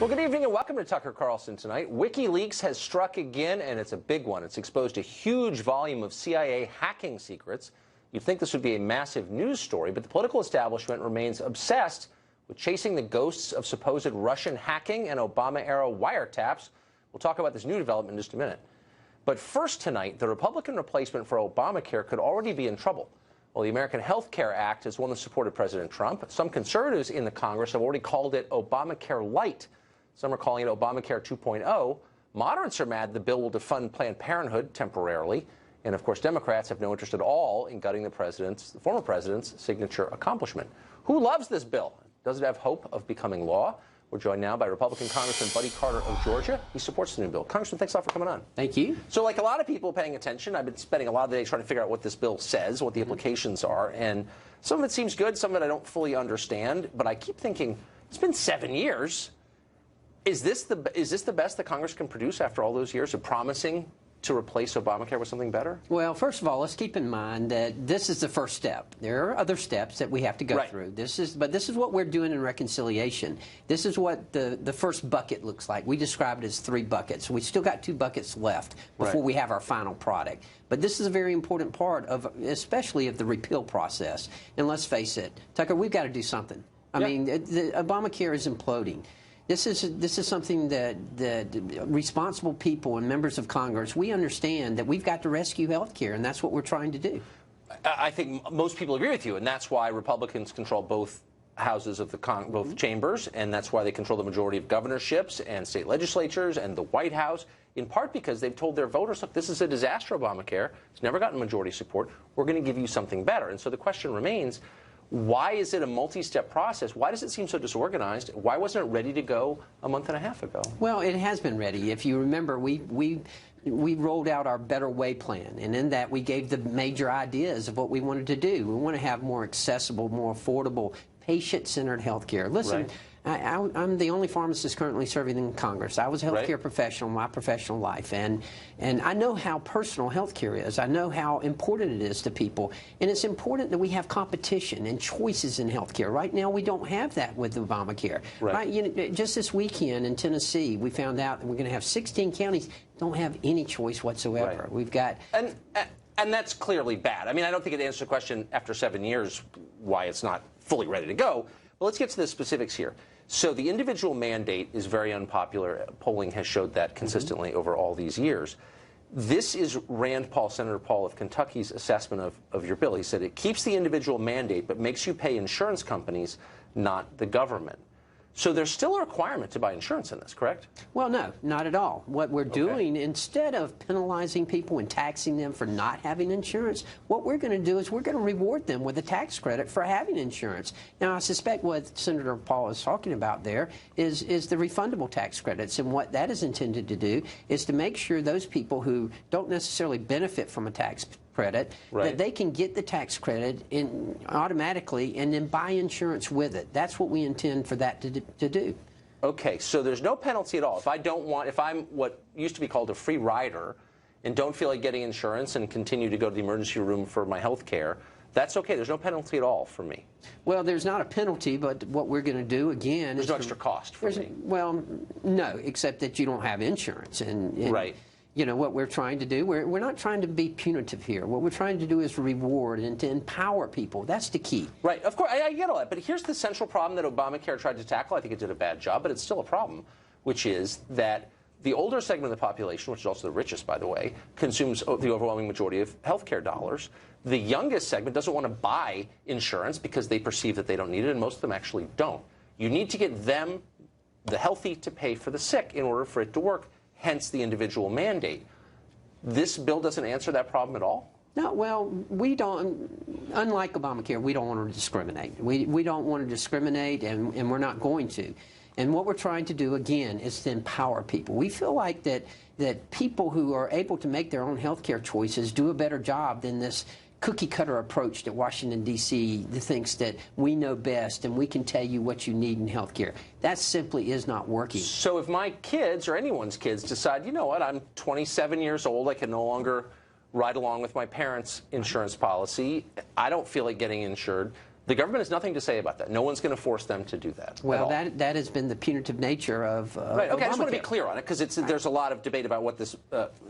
Well, good evening and welcome to Tucker Carlson tonight. WikiLeaks has struck again, and it's a big one. It's exposed a huge volume of CIA hacking secrets. You'd think this would be a massive news story, but the political establishment remains obsessed with chasing the ghosts of supposed Russian hacking and Obama-era wiretaps. We'll talk about this new development in just a minute. But first tonight, the Republican replacement for Obamacare could already be in trouble. Well, the American Health Care Act is one that supported President Trump. Some conservatives in the Congress have already called it Obamacare Light. Some are calling it Obamacare 2.0. Moderates are mad the bill will defund Planned Parenthood temporarily. And, of course, Democrats have no interest at all in gutting the former president's signature accomplishment. Who loves this bill? Does it have hope of becoming law? We're joined now by Republican Congressman Buddy Carter of Georgia. He supports the new bill. Congressman, thanks a lot for coming on. Thank you. So like a lot of people paying attention, I've been spending a lot of the day trying to figure out what this bill says, what the implications are. And some of it seems good, some of it I don't fully understand. But I keep thinking, it's been 7 years. Is this the best that Congress can produce after all those years of promising to replace Obamacare with something better? Well, first of all, let's keep in mind that this is the first step. There are other steps that we have to go through. This is what we're doing in reconciliation. This is what the first bucket looks like. We describe it as 3 buckets. We still got 2 buckets left before we have our final product. But this is a very important part of, especially of the repeal process. And let's face it, Tucker, we've got to do something. I mean, the Obamacare is imploding. This is something that responsible people and members of Congress, we understand that we've got to rescue health care, and that's what we're trying to do. I think most people agree with you, and that's why Republicans control both houses of both chambers, and that's why they control the majority of governorships and state legislatures and the White House, in part because they've told their voters, look, this is a disaster, Obamacare. It's never gotten majority support. We're going to give you something better. And so the question remains, why is it a multi-step process? Why does it seem so disorganized? Why wasn't it ready to go a month and a half ago? Well, it has been ready. If you remember, we rolled out our Better Way plan, and in that we gave the major ideas of what we wanted to do. We want to have more accessible, more affordable, patient-centered health care. Listen, I'm the only pharmacist currently serving in Congress. I was a health care professional in my professional life, and I know how personal health care is. I know how important it is to people, and it's important that we have competition and choices in health care. Right now, we don't have that with Obamacare. You know, just this weekend in Tennessee, we found out that we're going to have 16 counties don't have any choice whatsoever. We've got... And that's clearly bad. I mean, I don't think it answers the question after 7 years why it's not fully ready to go. But let's get to the specifics here. So the individual mandate is very unpopular. Polling has showed that consistently over all these years. This is Rand Paul, Senator Paul of Kentucky's assessment of your bill. He said it keeps the individual mandate but makes you pay insurance companies, not the government. So there's still a requirement to buy insurance in this, correct? Well, no, not at all. What we're doing, instead of penalizing people and taxing them for not having insurance, what we're going to do is we're going to reward them with a tax credit for having insurance. Now, I suspect what Senator Paul is talking about there is the refundable tax credits. And what that is intended to do is to make sure those people who don't necessarily benefit from a tax credit, that they can get the tax credit automatically and then buy insurance with it. That's what we intend for that to do. Okay, so there's no penalty at all. If I'm what used to be called a free rider and don't feel like getting insurance and continue to go to the emergency room for my health care, that's okay. There's no penalty at all for me. Well, there's not a penalty, but what we're going to do, again... There's no extra cost for me. Well, no, except that you don't have insurance. And you know, what we're trying to do, we're not trying to be punitive here. What we're trying to do is reward and to empower people. That's the key. Right. Of course, I get all that. But here's the central problem that Obamacare tried to tackle. I think it did a bad job, but it's still a problem, which is that the older segment of the population, which is also the richest, by the way, consumes the overwhelming majority of health care dollars. The youngest segment doesn't want to buy insurance because they perceive that they don't need it, and most of them actually don't. You need to get them, the healthy, to pay for the sick in order for it to work. Hence the individual mandate. This bill doesn't answer that problem at all? No, well, we don't, unlike Obamacare, we don't want to discriminate. We don't want to discriminate, and we're not going to. And what we're trying to do, again, is to empower people. We feel like that people who are able to make their own health care choices do a better job than this cookie-cutter approach that Washington, D.C. thinks that we know best and we can tell you what you need in health care. That simply is not working. So if my kids or anyone's kids decide, you know what, I'm 27 years old, I can no longer ride along with my parents' insurance policy, I don't feel like getting insured, The government has nothing to say about that. No one's going to force them to do that. Well, that has been the punitive nature of right. Okay, Obamacare. I just want to be clear on it because there's a lot of debate about what this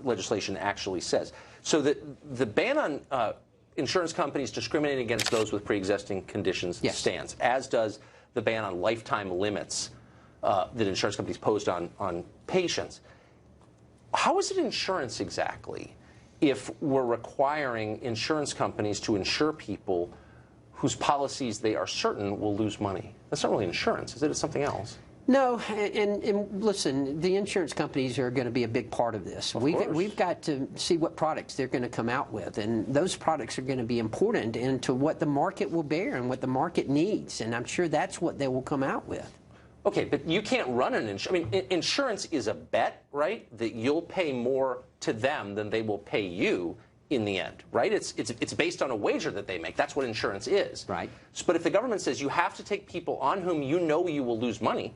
legislation actually says. So the ban on insurance companies discriminating against those with pre-existing conditions stands, as does the ban on lifetime limits that insurance companies posed on patients. How is it insurance exactly if we're requiring insurance companies to insure people whose policies they are certain will lose money? That's not really insurance, is it? It's something else. No, and listen, the insurance companies are going to be a big part of this. We've got to see what products they're going to come out with, and those products are going to be important into what the market will bear and what the market needs, and I'm sure that's what they will come out with. Okay, but you can't run an insurance. I mean, insurance is a bet, right? That you'll pay more to them than they will pay you in the end, right? It's based on a wager that they make. That's what insurance is. Right. But if the government says you have to take people on whom you know you will lose money,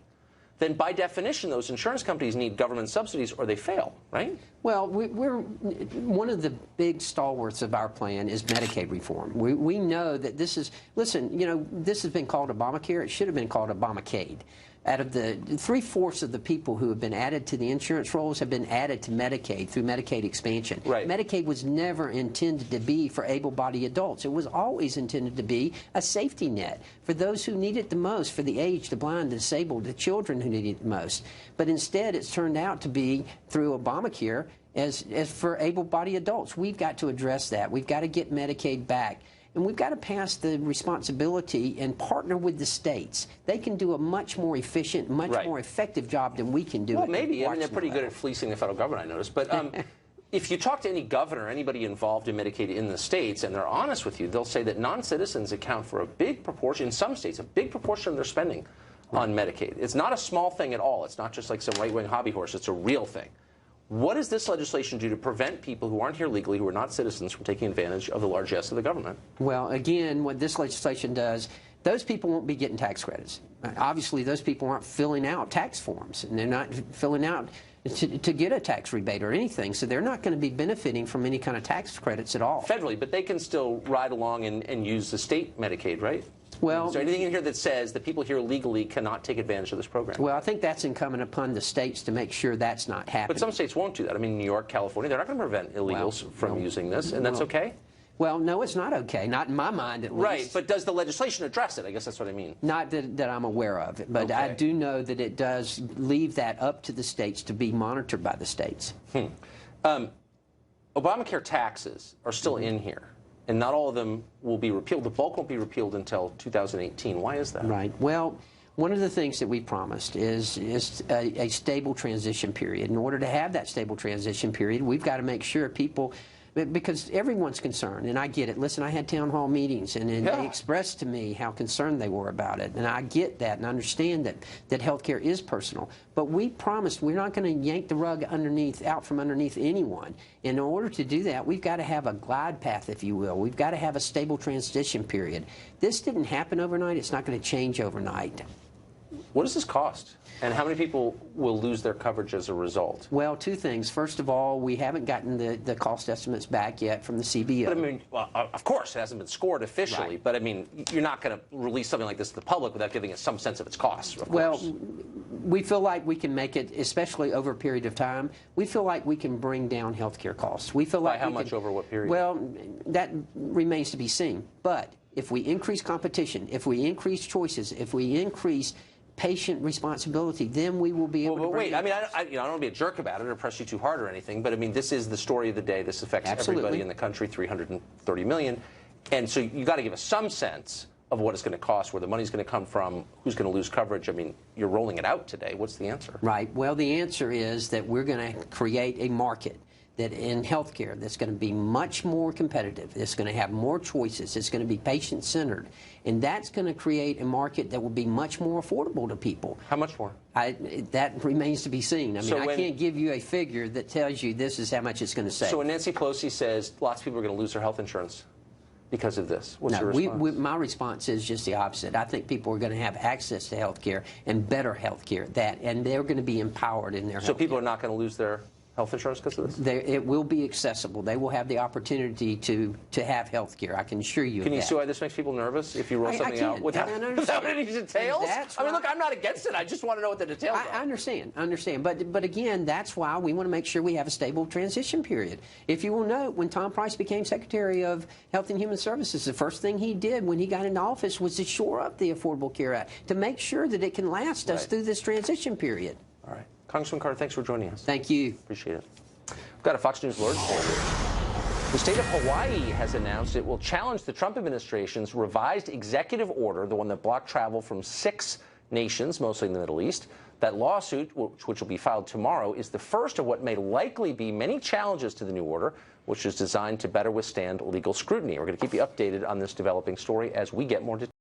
then by definition, those insurance companies need government subsidies or they fail, right? Well, we're one of the big stalwarts of our plan is Medicaid reform. We know that this is, listen, you know, this has been called Obamacare. It should have been called Obamacade. Out of the 3/4 of the people who have been added to the insurance rolls have been added to Medicaid through Medicaid expansion. Right. Medicaid was never intended to be for able-bodied adults. It was always intended to be a safety net for those who need it the most, for the aged, the blind, the disabled, the children who need it the most. But instead, it's turned out to be through Obamacare as for able-bodied adults. We've got to address that. We've got to get Medicaid back. And we've got to pass the responsibility and partner with the states. They can do a much more efficient, much more effective job than we can do. Well, maybe. I mean, they're pretty good at fleecing the federal government, I noticed. But if you talk to any governor, anybody involved in Medicaid in the states, and they're honest with you, they'll say that non-citizens account for a big proportion, in some states, a big proportion of their spending on Medicaid. It's not a small thing at all. It's not just like some right-wing hobby horse. It's a real thing. What does this legislation do to prevent people who aren't here legally, who are not citizens, from taking advantage of the largesse of the government? Well, again, what this legislation does, those people won't be getting tax credits. Obviously, those people aren't filling out tax forms, and they're not filling out to get a tax rebate or anything, so they're not going to be benefiting from any kind of tax credits at all. Federally, but they can still ride along and use the state Medicaid, right? Well, is there anything in here that says that people here legally cannot take advantage of this program? Well, I think that's incumbent upon the states to make sure that's not happening. But some states won't do that. I mean, New York, California, they're not going to prevent illegals from using this, and that's okay? Well, no, it's not okay. Not in my mind, at least. Right, but does the legislation address it? I guess that's what I mean. Not that I'm aware of, but I do know that it does leave that up to the states to be monitored by the states. Obamacare taxes are still in here, and not all of them will be repealed. The bulk won't be repealed until 2018. Why is that? Right. Well, one of the things that we promised is a stable transition period. In order to have that stable transition period, we've got to make sure people, because everyone's concerned, and I get it. Listen, I had town hall meetings, and they expressed to me how concerned they were about it, and I get that and understand that health care is personal. But we promised we're not going to yank the rug out from underneath anyone. In order to do that, we've got to have a glide path, if you will. We've got to have a stable transition period. This didn't happen overnight. It's not going to change overnight. What does this cost? And how many people will lose their coverage as a result? Well, two things. First of all, we haven't gotten the cost estimates back yet from the CBO. But I mean, well, of course, it hasn't been scored officially. Right. But I mean, you're not going to release something like this to the public without giving us some sense of its costs. Of course. We feel like we can make it, especially over a period of time. We feel like we can bring down health care costs. We feel like by how much over what period? Well, that remains to be seen. But if we increase competition, if we increase choices, if we increase patient responsibility, then we will be able to bring. Wait, I mean, I don't want to be a jerk about it or press you too hard or anything, but I mean, this is the story of the day. This affects everybody in the country, 330 million. And so you got to give us some sense of what it's going to cost, where the money's going to come from, who's going to lose coverage. I mean, you're rolling it out today. What's the answer? Right. Well, the answer is that we're going to create a market that in healthcare that's going to be much more competitive. It's going to have more choices. It's going to be patient-centered. And that's going to create a market that will be much more affordable to people. How much more? That remains to be seen. I mean, I can't give you a figure that tells you this is how much it's going to save. So when Nancy Pelosi says lots of people are going to lose their health insurance because of this, what's your response? My response is just the opposite. I think people are going to have access to health care and better health care, and they're going to be empowered in their health care. So people are not going to lose their health insurance because of this? It will be accessible. They will have the opportunity to have health care. I can assure you Can of you that. see why this makes people nervous if you roll something out without any details? I mean, look, I'm not against it. I just want to know what the details are. I understand. But again, that's why we want to make sure we have a stable transition period. If you will note, when Tom Price became Secretary of Health and Human Services, the first thing he did when he got into office was to shore up the Affordable Care Act to make sure that it can last us through this transition period. All right. Congressman Carter, thanks for joining us. Thank you. Appreciate it. We've got a Fox News alert for you. The state of Hawaii has announced it will challenge the Trump administration's revised executive order, the one that blocked travel from 6 nations, mostly in the Middle East. That lawsuit, which will be filed tomorrow, is the first of what may likely be many challenges to the new order, which is designed to better withstand legal scrutiny. We're going to keep you updated on this developing story as we get more details.